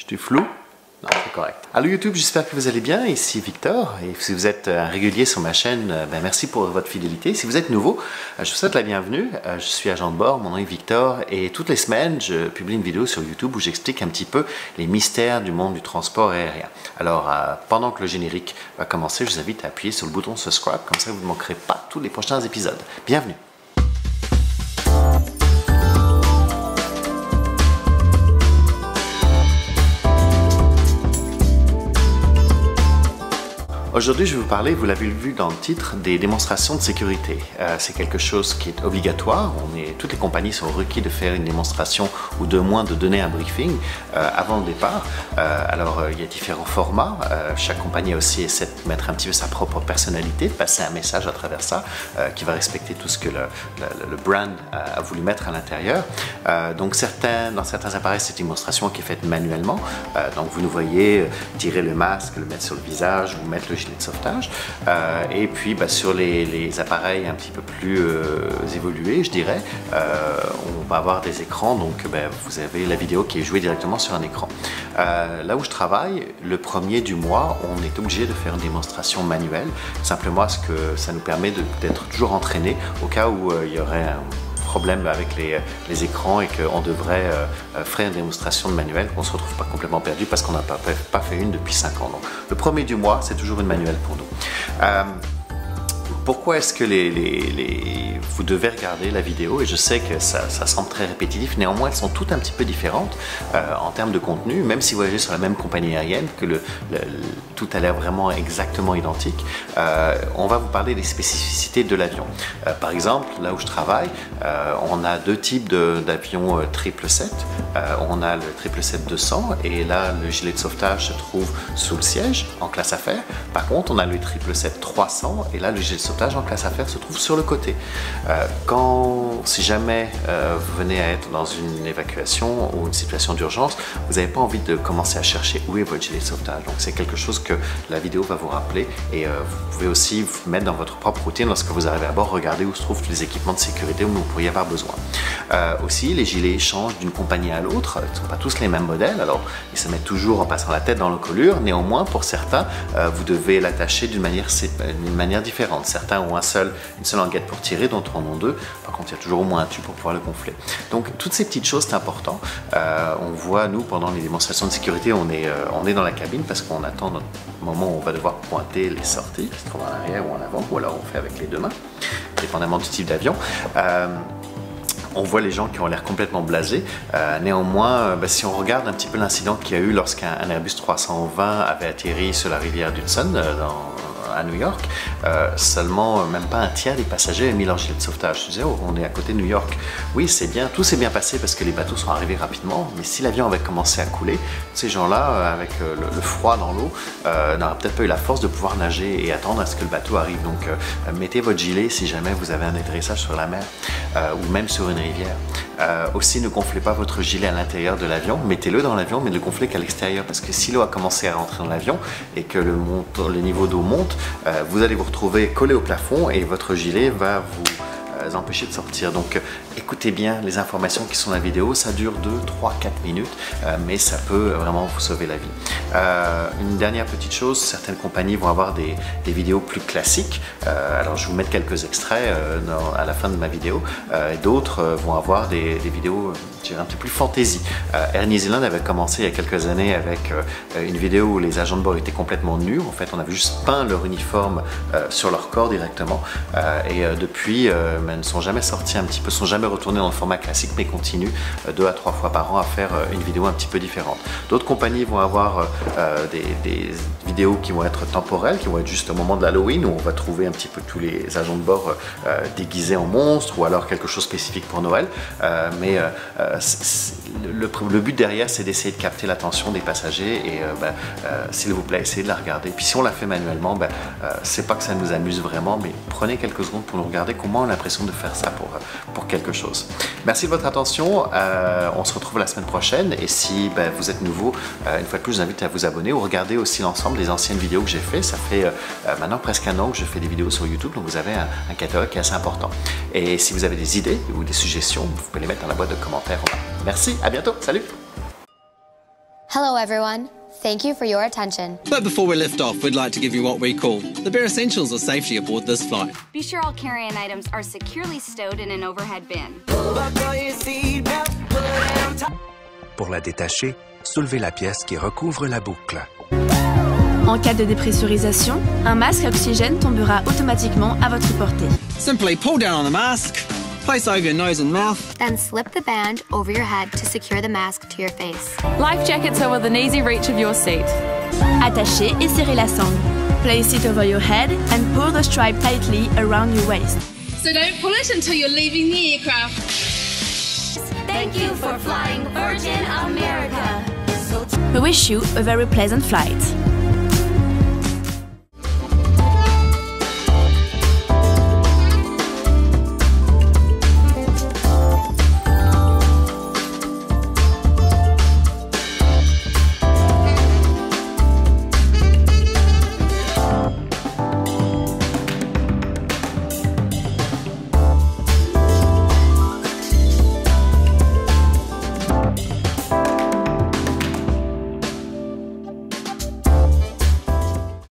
Je suis flou? Non, c'est correct. Allô YouTube, j'espère que vous allez bien. Ici Victor. Et si vous êtes un régulier sur ma chaîne, merci pour votre fidélité. Si vous êtes nouveau, je vous souhaite la bienvenue. Je suis agent de bord, mon nom est Victor. Et toutes les semaines, je publie une vidéo sur YouTube où j'explique un petit peu les mystères du monde du transport aérien. Alors, pendant que le générique va commencer, je vous invite à appuyer sur le bouton subscribe. Comme ça, vous ne manquerez pas tous les prochains épisodes. Bienvenue. Aujourd'hui, je vais vous parler, vous l'avez vu dans le titre, des démonstrations de sécurité. C'est quelque chose qui est obligatoire. Toutes les compagnies sont requises de faire une démonstration ou de moins de donner un briefing avant le départ. Il y a différents formats. Chaque compagnie aussi essaie de mettre un petit peu sa propre personnalité, de passer un message à travers ça qui va respecter tout ce que le brand a voulu mettre à l'intérieur. Dans certains appareils, c'est une démonstration qui est faite manuellement. Donc vous nous voyez tirer le masque, le mettre sur le visage ou mettre le gilet de sauvetage. Et puis sur les appareils un petit peu plus évolués, je dirais, on va avoir des écrans, donc vous avez la vidéo qui est jouée directement sur un écran. Là où je travaille, le premier du mois, on est obligé de faire une démonstration manuelle, simplement parce que ça nous permet d'être toujours entraîné au cas où il y aurait un problème avec les écrans et qu'on devrait faire une démonstration de manuel, qu'on ne se retrouve pas complètement perdu parce qu'on n'a pas fait une depuis 5 ans. Donc, le premier du mois, c'est toujours une manuelle pour nous. Pourquoi est-ce que vous devez regarder la vidéo? Et je sais que ça semble très répétitif, néanmoins elles sont toutes un petit peu différentes en termes de contenu, même si vous voyagez sur la même compagnie aérienne, que tout a l'air vraiment exactement identique. On va vous parler des spécificités de l'avion. Par exemple, là où je travaille, on a deux types d'avions 777. On a le 777-200 et là le gilet de sauvetage se trouve sous le siège en classe affaires. Par contre, on a le 777-300 et là le gilet de sauvetage en classe affaires se trouve sur le côté. Si jamais vous venez à être dans une évacuation ou une situation d'urgence, vous n'avez pas envie de commencer à chercher où est votre gilet de sauvetage. Donc c'est quelque chose que la vidéo va vous rappeler et vous pouvez aussi vous mettre dans votre propre routine lorsque vous arrivez à bord, regarder où se trouvent tous les équipements de sécurité où vous pourriez avoir besoin. Aussi, les gilets changent d'une compagnie à l'autre, ils ne sont pas tous les mêmes modèles, alors ils se mettent toujours en passant la tête dans l'encolure, néanmoins pour certains, vous devez l'attacher d'une manière différente. Certains ont une seule languette pour tirer, d'autres en ont deux. Par contre, il y a toujours au moins un tube pour pouvoir le gonfler. Donc, toutes ces petites choses, c'est important. On voit, nous, pendant les démonstrations de sécurité, on est dans la cabine parce qu'on attend notre moment où on va devoir pointer les sorties, qui se trouvent en arrière ou en avant, ou alors on fait avec les deux mains, dépendamment du type d'avion. On voit les gens qui ont l'air complètement blasés. Néanmoins, si on regarde un petit peu l'incident qu'il y a eu lorsqu'un Airbus 320 avait atterri sur la rivière d'Hudson à New York, seulement même pas un tiers des passagers avaient mis leur gilet de sauvetage. Je disais, oh, on est à côté de New York. Oui, c'est bien, tout s'est bien passé parce que les bateaux sont arrivés rapidement, mais si l'avion avait commencé à couler, ces gens-là, avec le froid dans l'eau, n'auraient peut-être pas eu la force de pouvoir nager et attendre à ce que le bateau arrive. Donc, mettez votre gilet si jamais vous avez un atterrissage sur la mer ou même sur une rivière. Aussi, ne gonflez pas votre gilet à l'intérieur de l'avion, mettez-le dans l'avion, mais ne le gonflez qu'à l'extérieur, parce que si l'eau a commencé à rentrer dans l'avion et que le niveau d'eau monte, vous allez vous retrouver collé au plafond et votre gilet va vous empêcher de sortir. Donc écoutez bien les informations qui sont dans la vidéo, ça dure 2, 3, 4 minutes, mais ça peut vraiment vous sauver la vie. Une dernière petite chose, certaines compagnies vont avoir des vidéos plus classiques, alors je vais vous mettre quelques extraits à la fin de ma vidéo, d'autres vont avoir des vidéos je dirais un petit peu plus fantasy. Air New Zealand avait commencé il y a quelques années avec une vidéo où les agents de bord étaient complètement nus, en fait on avait juste peint leur uniforme sur leur corps directement, et depuis elles ne sont jamais sorties sont jamais retournées dans le format classique, mais continuent 2 à 3 fois par an à faire une vidéo un petit peu différente. D'autres compagnies vont avoir des vidéos qui vont être temporelles, qui vont être juste au moment de l'Halloween, où on va trouver un petit peu tous les agents de bord déguisés en monstres, ou alors quelque chose spécifique pour Noël, le but derrière, c'est d'essayer de capter l'attention des passagers et s'il vous plaît, essayez de la regarder. Puis si on la fait manuellement, c'est pas que ça nous amuse vraiment, mais prenez quelques secondes pour nous regarder comment on a l'impression de faire ça pour quelque chose. Merci de votre attention. On se retrouve la semaine prochaine et si vous êtes nouveau, une fois de plus, je vous invite à vous abonner ou regarder aussi l'ensemble des anciennes vidéos que j'ai fait. Ça fait maintenant presque un an que je fais des vidéos sur YouTube, donc vous avez un catalogue qui est assez important. Et si vous avez des idées ou des suggestions, vous pouvez les mettre dans la boîte de commentaires. Merci, à bientôt, salut! Hello everyone, thank you for your attention. But before we lift off, we'd like to give you what we call the bare essentials of safety aboard this flight. Be sure all carry-on items are securely stowed in an overhead bin. Pour la détacher, soulevez la pièce qui recouvre la boucle. En cas de dépressurisation, un masque à oxygène tombera automatiquement à votre portée. Simply pull down on the mask, place over your nose and mouth. Then slip the band over your head to secure the mask to your face. Life jackets are within easy reach of your seat. Attachez et serrez la sangle. Place it over your head and pull the stripe tightly around your waist. So don't pull it until you're leaving the aircraft. Thank you for flying Virgin America. We wish you a very pleasant flight.